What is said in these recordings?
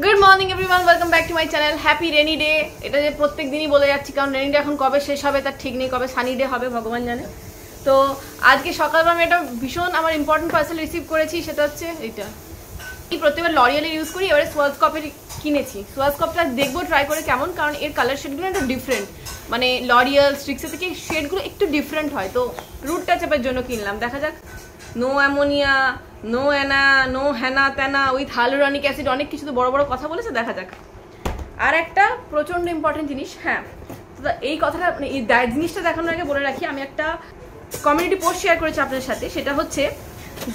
Good morning everyone, welcome back to my channel. Happy rainy day. এটা যে প্রত্যেক দিনই বলে যাচ্ছি, কারণ রেনি ডে এখন কবে শেষ হবে তার ঠিক নেই, কবে সানি ডে হবে ভগবান জানে। তো আজকে সকালবেলা আমি একটা ভীষণ আমার ইম্পর্টেন্ট পার্সেল রিসিভ করেছি, সেটা হচ্ছে এইটা। এই প্রত্যেকবার লরিয়ালের ইউজ করি, এবারে সোয়াজকপের কিনেছি। সোয়াজকপটা দেখবো ট্রাই করে কেমন, কারণ এর কালার শেডগুলো একটু ডিফারেন্ট, মানে লরিয়াল স্ট্রিক্সের থেকে শেডগুলো একটু ডিফারেন্ট হয়। তো রুট টাচআপের জন্য কিনলাম, দেখা যাক। নো অ্যামোনিয়া, নো অ্যানা, নো হ্যানা ত্যানা, উইথ হাইলুরনিক অ্যাসিড, অনেক কিছু তো বড় বড় কথা বলেছে, দেখা যাক। আর একটা প্রচণ্ড ইম্পর্টেন্ট জিনিস, হ্যাঁ, তো এই কথাটা মানে এই জিনিসটা দেখানোর আগে বলে রাখি, আমি একটা কমিউনিটি পোস্ট শেয়ার করেছি আপনাদের সাথে। সেটা হচ্ছে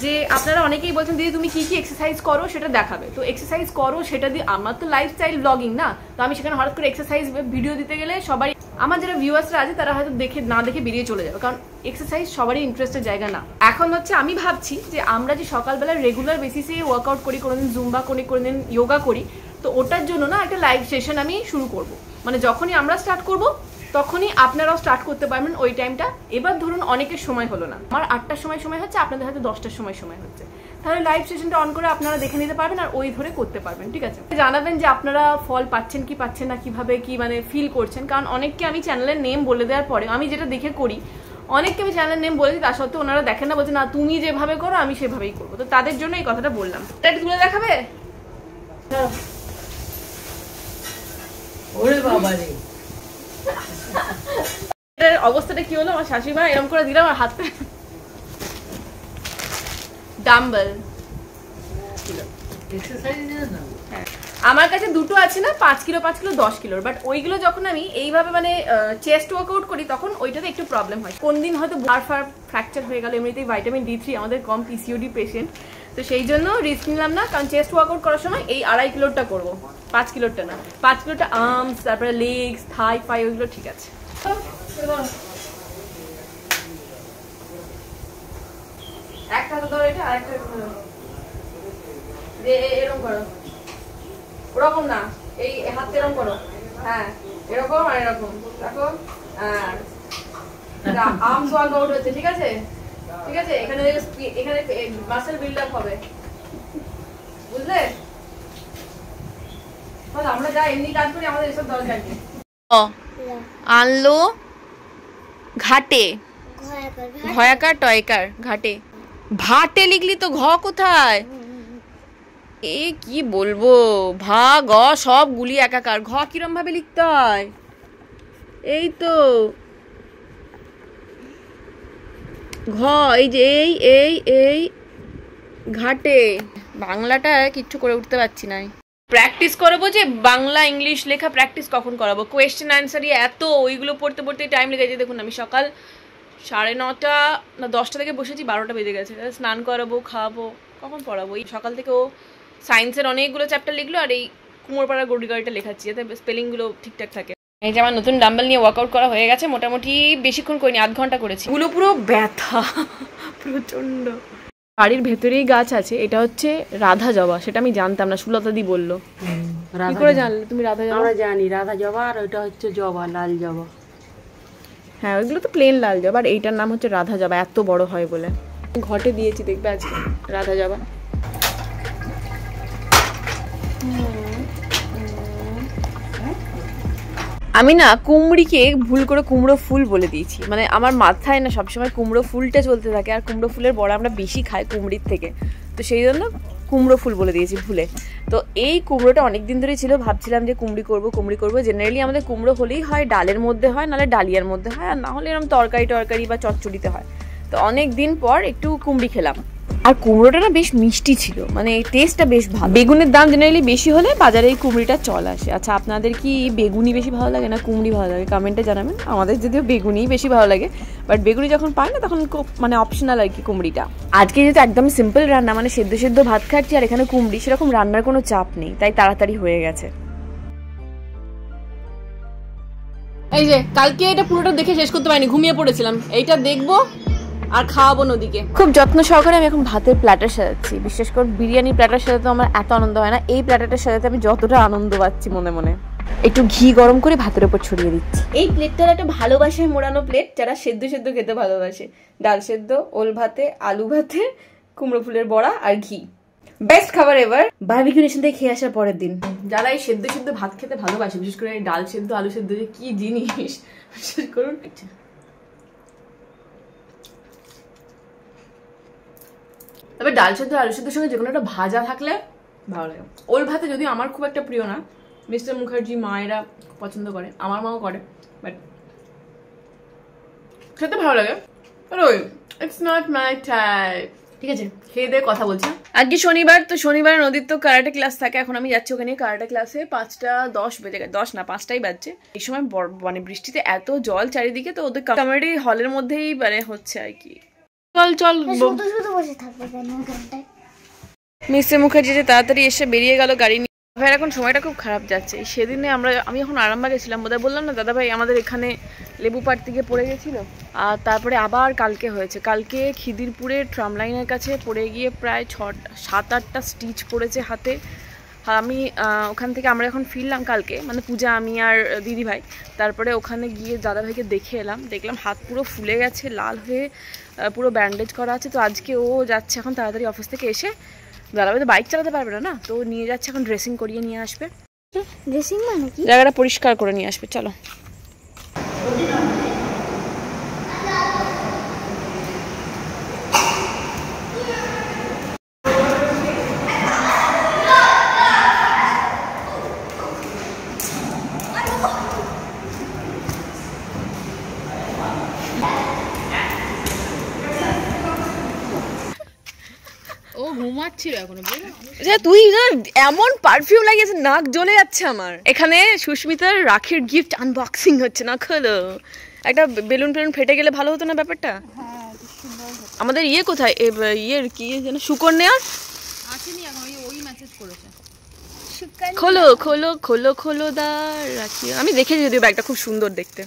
যে আপনারা অনেকেই বলছেন দিদি তুমি কি কি এক্সারসাইজ করো সেটা দেখাবে। তো এক্সারসাইজ করো সেটা দিয়ে, আমার তো লাইফস্টাইল ব্লগিং না, তো আমি সেখানে হঠাৎ করে এক্সারসাইজ ভিডিও দিতে গেলে সবাই, আমার যারা ভিউয়ার্সরা আছে তারা হয়তো দেখে না দেখে বেরিয়ে চলে যাবে, কারণ এক্সারসাইজ সবারই ইন্টারেস্টের জায়গা না। এখন হচ্ছে আমি ভাবছি যে আমরা যে সকালবেলা রেগুলার বেসিসে ওয়ার্কআউট করি, কোনোদিন জুম্বা করি, কোনোদিন যোগা করি, তো ওটার জন্য না একটা লাইভ সেশন আমি শুরু করব। মানে যখনই আমরা স্টার্ট করব তখনই আপনারাও স্টার্ট করতে পারবেন ওই টাইমটা। এবার ধরুন অনেকের সময় হলো না, আমার 8টার সময় হচ্ছে, আপনাদের হয়তো 10টার সময় হচ্ছে, তাহলে লাইভ সেশনটা অন করে আপনারা দেখে নিতে পারবেন আর ওই ধরে করতে পারবেন, ঠিক আছে? জানাবেন যে আপনারা ফল পাচ্ছেন কি পাচ্ছেন না, কিভাবে কি মানে ফিল করছেন। কারণ অনেককে আমি চ্যানেলের নেম বলে দেওয়ার পরে, আমি যেটা দেখে করি, অনেককে আমি চ্যানেলের নেম বলেছি, তার সত্ত্বেও ওনারা দেখেন না, বলছে না তুমি যেভাবে করো আমি সেভাবেই করবো। তো তাদের জন্য এই কথাটা বললাম। এটা তুলে দেখাবে? ওরে বাবা রে, এটার অবস্থাটা কি হলো, আমার শাশুড়ি মা এরকম করে দিলাম আর হাতে ডাম্বেল। হ্যাঁ, আমার কাছে দুটো আছে না, 5 কিলো 10 কিলোর, বাট ওইগুলো যখন আমি এইভাবে মানে চেস্ট ওয়ার্কআউট করি তখন ওইটাতে একটু প্রবলেম হয়। কোন দিন হয়তো ফ্র্যাকচার হয়ে গেল, এমনিতেই ভিটামিন D3 আমাদের কম, পিসিওডি পেশেন্ট, তো সেই জন্য রিস্ক নিলাম না। কারণ চেস্ট ওয়ার্কআউট করার সময় এই 2.5 কিলোরটা করবো, 5 কিলোরটা না। 5 কিলোটা আর্মস, তারপরে লেগস, থাই ফাই, ওইগুলো ঠিক আছে। একটা তো ধরো, এটা আরেকটা এরকম করো, ওরকম না, এই হাত এরকম করো, হ্যাঁ এরকম আর এরকম দেখো, আর্মস ওয়ার্কআউট হচ্ছে, ঠিক আছে? ঠিক আছে, এখানে এখানে মাসল বিল্ড আপ হবে, বুঝলে? আমরা যা এমনি কাজ করি আমাদের এসব দরকার নেই। আনলো ঘাটে, ঘয়াকার টয়কার ঘাটে, ভাটে লিখলি তো, ঘ কোথায়? এ কি বলবো, ভা গ সব গুলি একাকার, ঘ কিরম ভাবে লিখতে হয়? এই তো ঘ, এই যে এই এই এই ঘাটে। বাংলাটা কিচ্ছু করে উঠতে পারছি না। প্র্যাকটিস করবো যে বাংলা ইংলিশ লেখা প্র্যাকটিস কখন করাবো? কোয়েশ্চেন অ্যান্সারই এত, ওইগুলো পড়তে পড়তে টাইম লেগেছে। দেখুন আমি সকাল 9:30 না 10টা থেকে বসেছি, 12টা বেজে গেছে। স্নান করাবো, খাওয়াবো, কখন পড়াবো? এই সকাল থেকে ও সায়েন্সের অনেকগুলো চ্যাপ্টার লিখলো, আর এই কুমোরপাড়ার গড়িগাড়িটা লেখাচ্ছি যাতে স্পেলিংগুলো ঠিকঠাক থাকে। এই যে আমার নতুন ডাম্বেল নিয়ে ওয়ার্কআউট করা হয়ে গেছে, মোটামুটি বেশিক্ষণ করিনি, 1/2 ঘন্টা করেছি। এগুলো পুরো ব্যথা প্রচন্ড। বাড়ির ভেতরেই গাছ আছে, এটা হচ্ছে রাধা জবা, সেটা আমি জানতাম না, সুলতা দি বললো। কি করে জানলে তুমি রাধা জবা? আমরা জানি রাধা জবা, আর ওইটা হচ্ছে জবা, লাল জবা। হ্যাঁ, ওইগুলো তো প্লেন লাল জবা, আর এইটার নাম হচ্ছে রাধা জবা, এত বড় হয় বলে। ঘটে দিয়েছি, দেখবে আজকে রাধা জবা। আমি না কুমড়িকে ভুল করে কুমড়ো ফুল বলে দিয়েছি, মানে আমার মাথায় না সবসময় কুমড়ো ফুলটা চলতে থাকে, আর কুমড়ো ফুলের বড়া আমরা বেশি খাই কুমড়ির থেকে, তো সেই জন্য কুমড়ো ফুল বলে দিয়েছি ভুলে। তো এই কুমড়োটা অনেকদিন ধরেই ছিল, ভাবছিলাম যে কুমড়ি করবো। জেনারেলি আমাদের কুমড়ো হলেই হয় ডালের মধ্যে হয়, নাহলে ডালিয়ার মধ্যে হয়, আর না হলে এরকম তরকারি বা চচ্চড়িতে হয়। তো অনেক দিন পর একটু কুমড়ি খেলাম, আর কুমড়োটা না বেশ মিষ্টি ছিল, মানে টেস্টটা বেশ ভালো। বেগুনের দাম জেনারেলি বেশি হলে বাজারে এই কুমড়িটা চল আসে। আচ্ছা, আপনাদের কি বেগুনি বেশি ভালো লাগে না কুমড়ি ভালো লাগে? কমেন্টে জানাবেন। আমাদের যদিও বেগুনি বেশি ভালো লাগে, বাট বেগুনি যখন পাই না তখন মানে অপশনাল আর কি কুমড়িটা। আজকে যেহেতু একদম সিম্পল রান্না, মানে সেদ্ধ ভাত খাচ্ছি আর এখানে কুমড়ি, সেরকম রান্নার কোনো চাপ নেই, তাই তাড়াতাড়ি হয়ে গেছে। এই যে কালকে এটা পুরোটা দেখে শেষ করতে পারিনি, ঘুমিয়ে পড়েছিলাম। এইটা দেখবো আর খাওয়াবো নদীকে। খুব যত্ন সহকারে আমি এখন ভাতের প্ল্যাটার সাজাচ্ছি। বিশেষ করে বিরিয়ানি প্ল্যাটার সাজাতে আমার এত আনন্দ হয় না, এই প্ল্যাটারটা সাজাতে আমি যতটা আনন্দ পাচ্ছি মনে মনে। একটু ঘি গরম করে ভাতের উপর ছড়িয়ে দিচ্ছি। এই প্লেটটার একটা ভালোবাসায় মোড়ানো প্লেট, যারা সেদ্ধ খেতে ভালোবাসে। ডাল সেদ্ধ, ওল ভাতে, আলু ভাতে, কুমড়ো ফুলের বড়া আর ঘি। বেস্ট খাবার এভার বারবিকিউ নেশন থেকে খেয়ে আসার পরের দিন। যারা এই সেদ্ধ সেদ্ধ ভাত খেতে ভালোবাসে, বিশেষ করে ডাল সেদ্ধ আলু সেদ্ধ যে কি জিনিস বিশেষ করুন। তবে ডাল সেদ্ধ আলু সেদ্ধের সঙ্গে যে কোনো একটা ভাজা থাকলে ভালো লাগে। ওল ভাতে যদিও আমার খুব একটা প্রিয় না, মিস্টার মুখার্জি মায়েরা পছন্দ করে, আমার মাও করে, বাট খেতে ভালো লাগে। It's not my type. ঠিক আছে, খেয়ে দিয়ে কথা বলছি। আজকে শনিবার, তো শনিবার নদীর তো কারাটে ক্লাস থাকে। এখন আমি যাচ্ছি ওখানে কারাটে ক্লাসে। 5:10 বেজে গেছে, 10 না 5টাই বাজছে। এই সময় মানে বৃষ্টিতে এত জল চারিদিকে, তো ওদের কমেডি হলের মধ্যেই মানে হচ্ছে আর কি। চল চল মিস্টার মুখার্জি যে তাড়াতাড়ি এসে বেরিয়ে গেল গাড়ি নিয়ে। ভাই এখন সময়টা খুব খারাপ যাচ্ছে। সেদিনে আমি যখন আরামবাগে ছিলাম, বোধহয় বললাম না দাদা ভাই আমাদের এখানে লেবু পাড় থেকে পড়ে গেছিল। আর তারপরে আবার কালকে হয়েছে। কালকে খিদিরপুরে ট্রাম লাইনের কাছে পড়ে গিয়ে প্রায় 7-8টা স্টিচ পড়েছে হাতে। আমি ওখান থেকে আমরা যখন ফিরলাম কালকে, মানে পূজা, আমি আর দিদি ভাই, তারপরে ওখানে গিয়ে দাদাভাইকে দেখে এলাম, দেখলাম হাত পুরো ফুলে গেছে, লাল হয়ে পুরো ব্যান্ডেজ করা আছে। তো আজকে ও যাচ্ছে এখন তাড়াতাড়ি অফিস থেকে এসে, দাদাভাই তো বাইক চালাতে পারবে না, তো নিয়ে যাচ্ছে এখন ড্রেসিং করিয়ে নিয়ে আসবে। ড্রেসিং মানে কি? জায়গাটা পরিষ্কার করে নিয়ে আসবে। চলো ও ঘুমাচ্ছিল এখনো। তুই এমন পারফিউম লাগিয়েছে, নাক জ্বলে যাচ্ছে আমার। এখানে সুস্মিতার রাখির গিফট আনবক্সিং হচ্ছে, না খোলো। একটা বেলুন টেলুন ফেটে গেলে ভালো হতো না ব্যাপারটা? আমাদের ইয়ে কোথায়, ইয়ের কি যেন সুকন্যার আসেনি এখন, ওই মেসেজ করেছে। খোলো খোলো খোলো খোলো দা রাখি। আমি দেখেছি যদিও ব্যাগটা খুব সুন্দর দেখতে।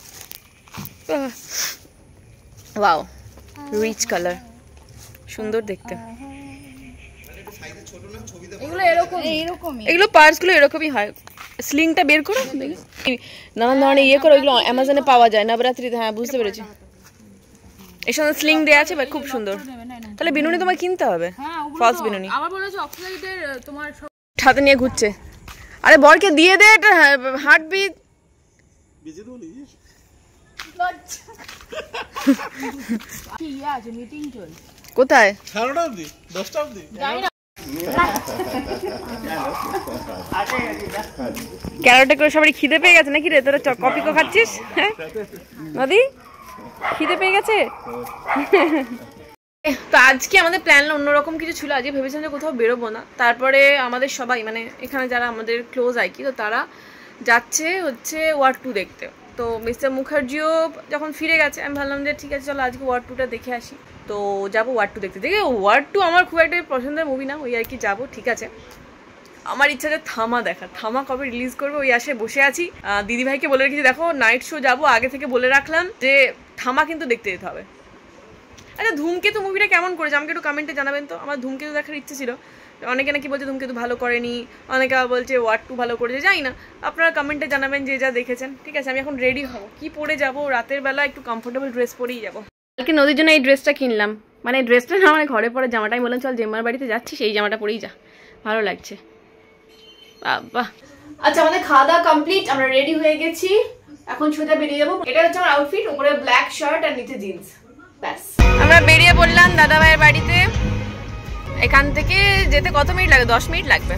ওয়াও, রিচ কালার, সুন্দর দেখতে। এগুলো পার্সগুলো এরকমই হয়। স্লিংটা বের করো, নানান ধরনের ইয়ে করো। এগুলো অ্যামাজনে পাওয়া যায় নবরাত্রিতে। হ্যাঁ বুঝতে পেরেছি, এর সঙ্গে স্লিং দেওয়া আছে, খুব সুন্দর। তাহলে বিনুনি তোমার কিনতে হবে, ফলস বিনুনি। হাতে নিয়ে ঘুরছে। আরে বরকে দিয়ে দে এটা, হার্টবিট। কোথায়? ক্যারোটে করে সবারই খিদে পেয়ে গেছে নাকি রে? তোরা কপি খাচ্ছিস? হ্যাঁ নদী, খিদে পেয়ে গেছে। তো আজকে আমাদের প্ল্যান অন্যরকম কিছু ছিল। আজকে ভেবেছিলাম যে কোথাও বেরোবো না। তারপরে আমাদের সবাই, মানে এখানে যারা আমাদের ক্লোজ আর কি, তো তারা যাচ্ছে হচ্ছে ওয়ার্ড 2 দেখতে। তো মিস্টার মুখার্জিও যখন ফিরে গেছে, আমি ভাবলাম যে ঠিক আছে চলো আজকে ওয়ার্ড 2টা দেখে আসি। তো যাবো ওয়ার্ড 2 দেখতে। দেখে ওয়ার্ড 2 আমার খুব একটা পছন্দের মুভি না, ওই আর কি যাবো। ঠিক আছে, আমার ইচ্ছা যে থামা দেখা। থামা কবে রিলিজ করবে ওই আশায় বসে আছি। দিদিভাইকে বলে রেখেছি, দেখো নাইট শো যাবো, আগে থেকে বলে রাখলাম যে থামা কিন্তু দেখতে যেতে হবে। আচ্ছা ধূমকেতু মুভিটা কেমন করেছে আমাকে একটু কমেন্টে জানাবেন তো। আমার ধূমকেতু দেখার ইচ্ছে ছিল। অনেকে নাকি বলছে ধূমকেতু ভালো করেনি, অনেকে বলছে ওয়ার্ড 2 ভালো করেছে, জানি না। আপনারা কমেন্টে জানাবেন যে যা দেখেছেন। ঠিক আছে, আমি এখন রেডি হব। কি পরে যাব? রাতের বেলা একটু কমফোর্টেবল ড্রেস পরেই যাবো। কালকে নদীর জন্য এই ড্রেসটা কিনলাম, মানে ড্রেসটা না, মানে ঘরে পরে জামাটা। আমি বললাম চল জেম্মার বাড়িতে যাচ্ছি, সেই জামাটা পরেই যা, ভালো লাগছে। বাবা, আচ্ছা আমাদের খাওয়া দাওয়া কমপ্লিট, আমরা রেডি হয়ে গেছি, এখন সোজা বেরিয়ে যাবো। এটা হচ্ছে আমার আউটফিট, উপরে ব্ল্যাক শার্ট আর নিচে জিন্স, ব্যাস। আমরা বেরিয়ে পড়লাম দাদা ভাইয়ের বাড়িতে। এখান থেকে যেতে কত মিনিট লাগবে? 10 মিনিট লাগবে।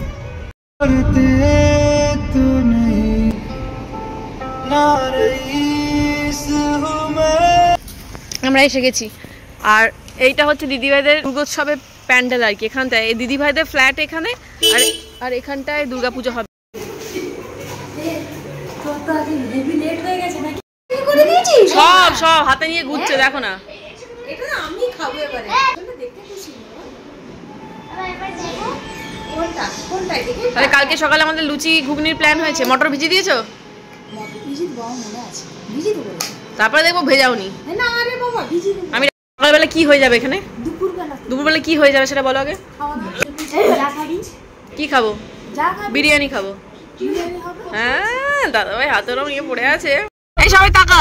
আমরা এসে গেছি। আর এইটা হচ্ছে দিদিভাইদের দুর্গোৎসবের প্যান্ডেল আর কি। এখানটায় এই দিদিভাইদের ফ্ল্যাট এখানে, আর এখানটায় দুর্গাপুজো হবে। সব সব হাতে নিয়ে ঘুরছে, দেখো না। তাহলে কালকে সকালে আমাদের লুচি ঘুগনির প্ল্যান হয়েছে। মটর ভিজিয়ে দিয়েছো? তারপরে দেখবো ভেজাওনি। আমি সকালবেলা কি হয়ে যাবে এখানে? দুপুরবেলা কি হয়ে যাবে সেটা বলো আগে। কি খাবো? বিরিয়ানি খাবো। হ্যাঁ দাদা ভাই হাতেরও নিয়ে পড়ে আছে। এই সবাই তাকা,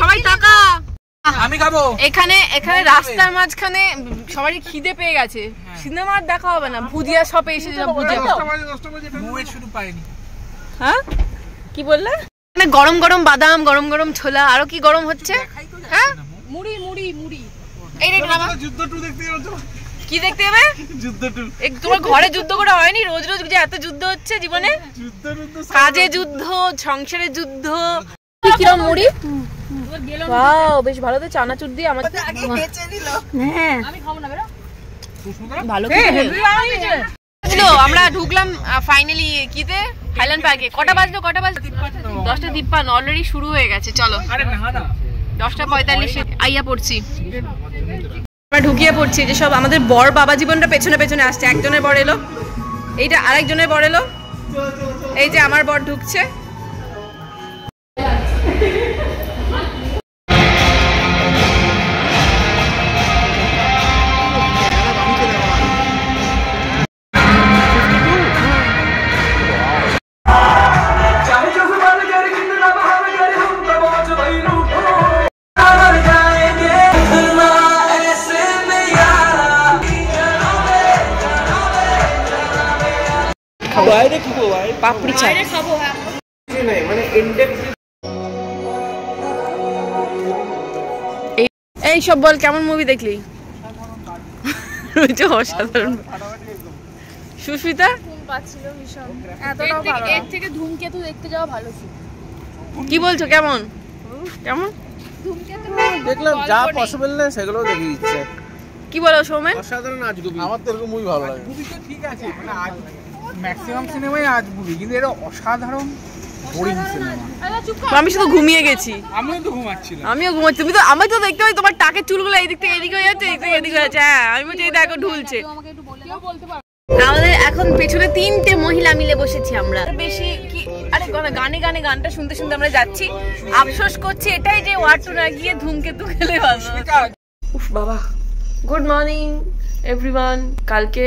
সবাই তাকা। আমি খাবো। এখানে রাস্তার মাঝখানে সবারই খিদে পেয়ে গেছে, সিনেমা দেখা হবে না, ভুজিয়া শপে এসে ভুজিয়া শুরু পাইনি। হ্যাঁ কি বললে? গরম গরম বাদাম, গরম গরম ছোলা, আরো কি গরম হচ্ছে। হ্যাঁ মুড়ি মুড়ি মুড়ি। এই রে বাবা যুদ্ধ টু দেখতে যাচ্ছ? কি দেখতে হবে? যুদ্ধ টু। তোমার ঘরে যুদ্ধ করে হয়নি? রোজ রোজ যে এত যুদ্ধ হচ্ছে জীবনে, কাজে যুদ্ধ, সংসারে যুদ্ধ। কিরম মুড়ি? ওয়াও বেশ ভালো তো, চানাচুর দিয়ে আমার আগে খেচে দিল। হ্যাঁ আমি খাবো না বেরো। ভালো খেলো। আমরা ঢুকলাম ফাইনালি কিতে, হাইল্যান্ড পার্কে। কটা বাজলো? 10:53। অলরেডি শুরু হয়ে গেছে। চলো আরে না না 10:45 আইয়া পড়ছি, আমরা ঢুকিয়ে পড়ছি। যে সব আমাদের বর বাবা জীবনটা পেছনে পেছনে আসছে। একজনের বর এলো, এইটা আরেকজনের বর এলো, এই যে আমার বর ঢুকছে। বাইরে খাবো ভাই, পাপড়ি চাট খাবো। হ্যাঁ মানে এন্ডেড। এই সব বল, কেমন মুভি দেখলি? অসাধারণ। সুস্মিতা এর থেকে ধূমকেতু দেখতে যাওয়া ভালো ছিল। কি বলছো? কেমন কেমন দেখলাম যা পসিবল না সেগুলো দেখে দিচ্ছে। কি বলো সৌমেন? অসাধারণ আজগুবি। আমার তো এরকম মুভি ভালো লাগে। মুভি তো ঠিক আছে, মানে আজ ম্যাক্সিমাম সিনেমাই আজগুবি, কিন্তু এটা অসাধারণ বোরিং সিনেমা। আমি শুধু ঘুমিয়ে গেছি। আমিও তো ঘুমাচ্ছিলাম। আমিও ঘুমাচ্ছি। তুমি তো, আমি তো দেখতে পাই তোমার টাকের চুলগুলো এই দিক থেকে এদিকে হয়ে যাচ্ছে, এই থেকে এদিকে হয়ে যাচ্ছে। হ্যাঁ আমি বলছি এই দেখো ঢুলছে। আমাদের এখন পেছনে 3টে মহিলা মিলে বসেছি আমরা। বেশি কি আরে গানে গানে গানটা শুনতে শুনতে আমরা যাচ্ছি। আফসোস করছি এটাই যে ওয়াটু না গিয়ে ধূমকেতু খেলে ভালো। উফ বাবা। Good morning everyone. কালকে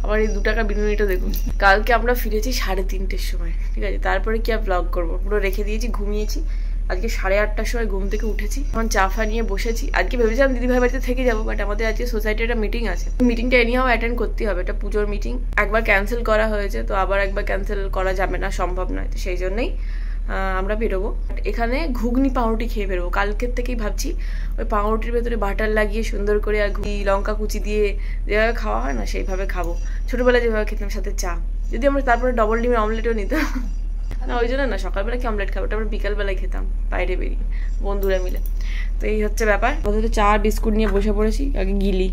আবার এই 2 টাকা বিনুনিটা দেখুন। কালকে আমরা ফিরেছি 3:30-র সময়, ঠিক আছে? তারপরে কি আর ব্লগ করবো, পুরো রেখে দিয়েছি, ঘুমিয়েছি। আজকে 8:30টার সময় ঘুম থেকে উঠেছি, এখন চা ফা নিয়ে বসেছি। আজকে ভেবেছিলাম দিদি ভাই বাড়িতে থেকে যাবো, বাট আমাদের আজকে সোসাইটির একটা মিটিং আছে। মিটিংটা এনিহাও অ্যাটেন্ড করতেই হবে, এটা পুজোর মিটিং। একবার ক্যান্সেল করা হয়েছে, তো আবার একবার ক্যান্সেল করা যাবে না, সম্ভব নয়। তো সেই জন্যই আমরা বেরোবো। এখানে ঘুগনি পাউরুটি খেয়ে বেরোবো। কালকের থেকেই ভাবছি ওই পাউরুটির ভেতরে বাটার লাগিয়ে সুন্দর করে আর লঙ্কা কুচি দিয়ে যেভাবে খাওয়া হয় না সেইভাবে খাবো, ছোটবেলায় যেভাবে খেতাম, সাথে চা। যদি আমরা তারপরে ডবল ডিমের অমলেটও নিতাম না, ওই জন্য না সকালবেলা কি অমলেট খাবো, ওটা আমরা বিকালবেলায় খেতাম বাইরে বেরিয়ে বন্ধুরা মিলে। তো এই হচ্ছে ব্যাপার। প্রথমে চা আর বিস্কুট নিয়ে বসে পড়েছি, আগে গিলি।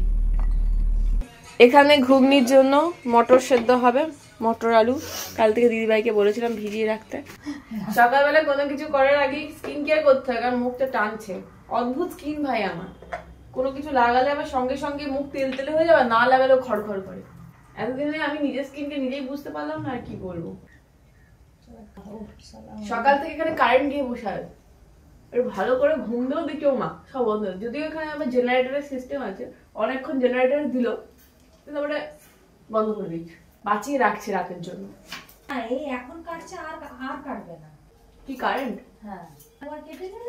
এখানে ঘুগনির জন্য মটর সেদ্ধ হবে, মটর আলু। কাল থেকে দিদিভাইকে বলেছিলাম ভিজিয়ে রাখতে। সকালবেলা কোনো কিছু করার আগে স্কিন কেয়ার করতে হয়, কারণ মুখটা টানছে। অদ্ভুত স্কিন ভাই আমার, কোনো কিছু লাগালে আবার সঙ্গে সঙ্গে মুখ তেল তেলে হয়ে যাবে, না লাগালেও খড়খড় করে। এতদিনে আমি নিজের স্কিনকে নিজেই বুঝতে পারলাম না, আর কি বলবো। সকাল থেকে এখানে কারেন্ট গিয়ে বসে আছে, ভালো করে ঘুমতেও দিকেও মা সব বন্ধ। যদিও এখানে আমার জেনারেটরের সিস্টেম আছে, অনেকক্ষণ জেনারেটর দিল, কিন্তু আমরা বন্ধ করে দিচ্ছি, বাঁচিয়ে রাখছি রাতের জন্য। এখন কাটছে আর কাটবে না কি কারেন্ট? হ্যাঁ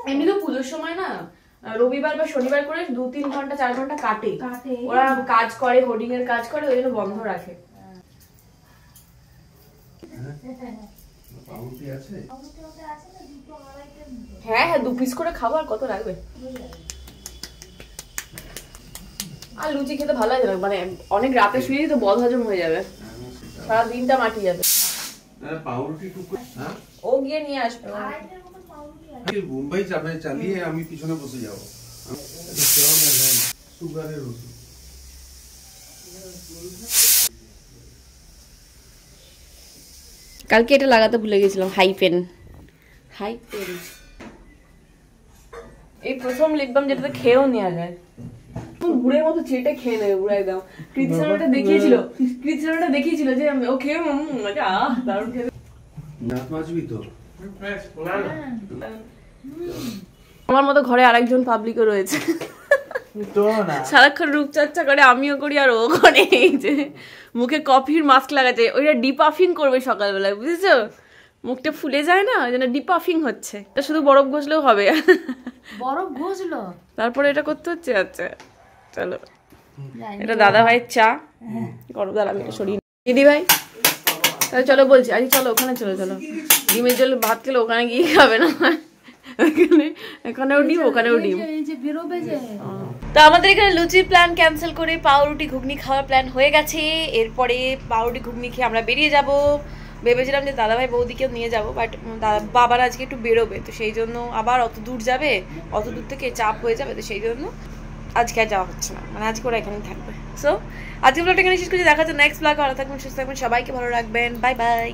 এমনি তো পুজোর সময় না রবিবার বা শনিবার করে 2-3 ঘন্টা 4 ঘন্টা কাটে। ওরা কাজ করে, হোর্ডিং এর কাজ করে, ওই জন্য বন্ধ রাখে। হ্যাঁ হ্যাঁ 2 পিস করে খাবো, আর কত লাগবে। আর লুচি খেতে ভালো লাগে না, মানে অনেক রাতে শুয়ে তো বদ হজম হয়ে যাবে, সারা দিনটা মাটি যাবে। ও গিয়ে নিয়ে আসবে। মুম্বাই যাবে, চালিয়ে আমি পিছনে বসে যাবো। সুগারের ওষুধ কালকে এটা লাগাতে ভুলে গেছিলাম, হাই পেন। এই প্রথম লিপ বাম যেটাতে খেয়েও নেওয়া যায়, গুড়ের মতো চেটে খেয়ে নেবে পুরো একদম। ক্রিস্টিয়ানোটা দেখিয়েছিল যে ও খেয়ে দারুণ খেতে। আমার মতো ঘরে আরেকজন পাবলিকও রয়েছে, সারাক্ষণ রূপচর্চা করে, আমিও করি আর ও করে। এই যে মুখে কফির মাস্ক লাগাচ্ছে, ওইটা ডিপাফিং করবে সকালবেলায়, বুঝেছো? মুখটা ফুলে যায় না, ওই জন্য ডিপাফিং হচ্ছে। এটা শুধু বরফ ঘষলেও হবে। বরফ ঘষলো তারপরে এটা করতে হচ্ছে। আচ্ছা চলো, এটা দাদা ভাইয়ের চা গরম। দাঁড়া আমি এটা সরিয়ে নিই। দিদি ভাই তাহলে চলো বলছি, আজ চলো ওখানে চলো। চলো ডিমের জল ভাত খেলে ওখানে গিয়ে খাবে না, এখানেও ডিম ওখানেও ডিম। তো আমাদের এখানে লুচির প্ল্যান ক্যান্সেল করে পাউরুটি ঘুগনি খাওয়ার প্ল্যান হয়ে গেছে। এরপরে পাউরুটি ঘুগনি খেয়ে আমরা বেরিয়ে যাব। ভেবেছিলাম যে দাদাভাই বৌদিকেও নিয়ে যাব, বাট বাবার আজকে একটু বেরোবে, তো সেই জন্য আবার অত দূর যাবে, অত দূর থেকে চাপ হয়ে যাবে, তো সেই জন্য আজকে আর যাওয়া হচ্ছে না, মানে আজকে ওরা এখানেই থাকবে। সো আজকে ব্লগটা এখানে শেষ করছি, দেখা যাচ্ছে নেক্সট ব্লগে। ভালো থাকবেন, সুস্থ থাকবেন, সবাইকে ভালো রাখবেন, বাই বাই।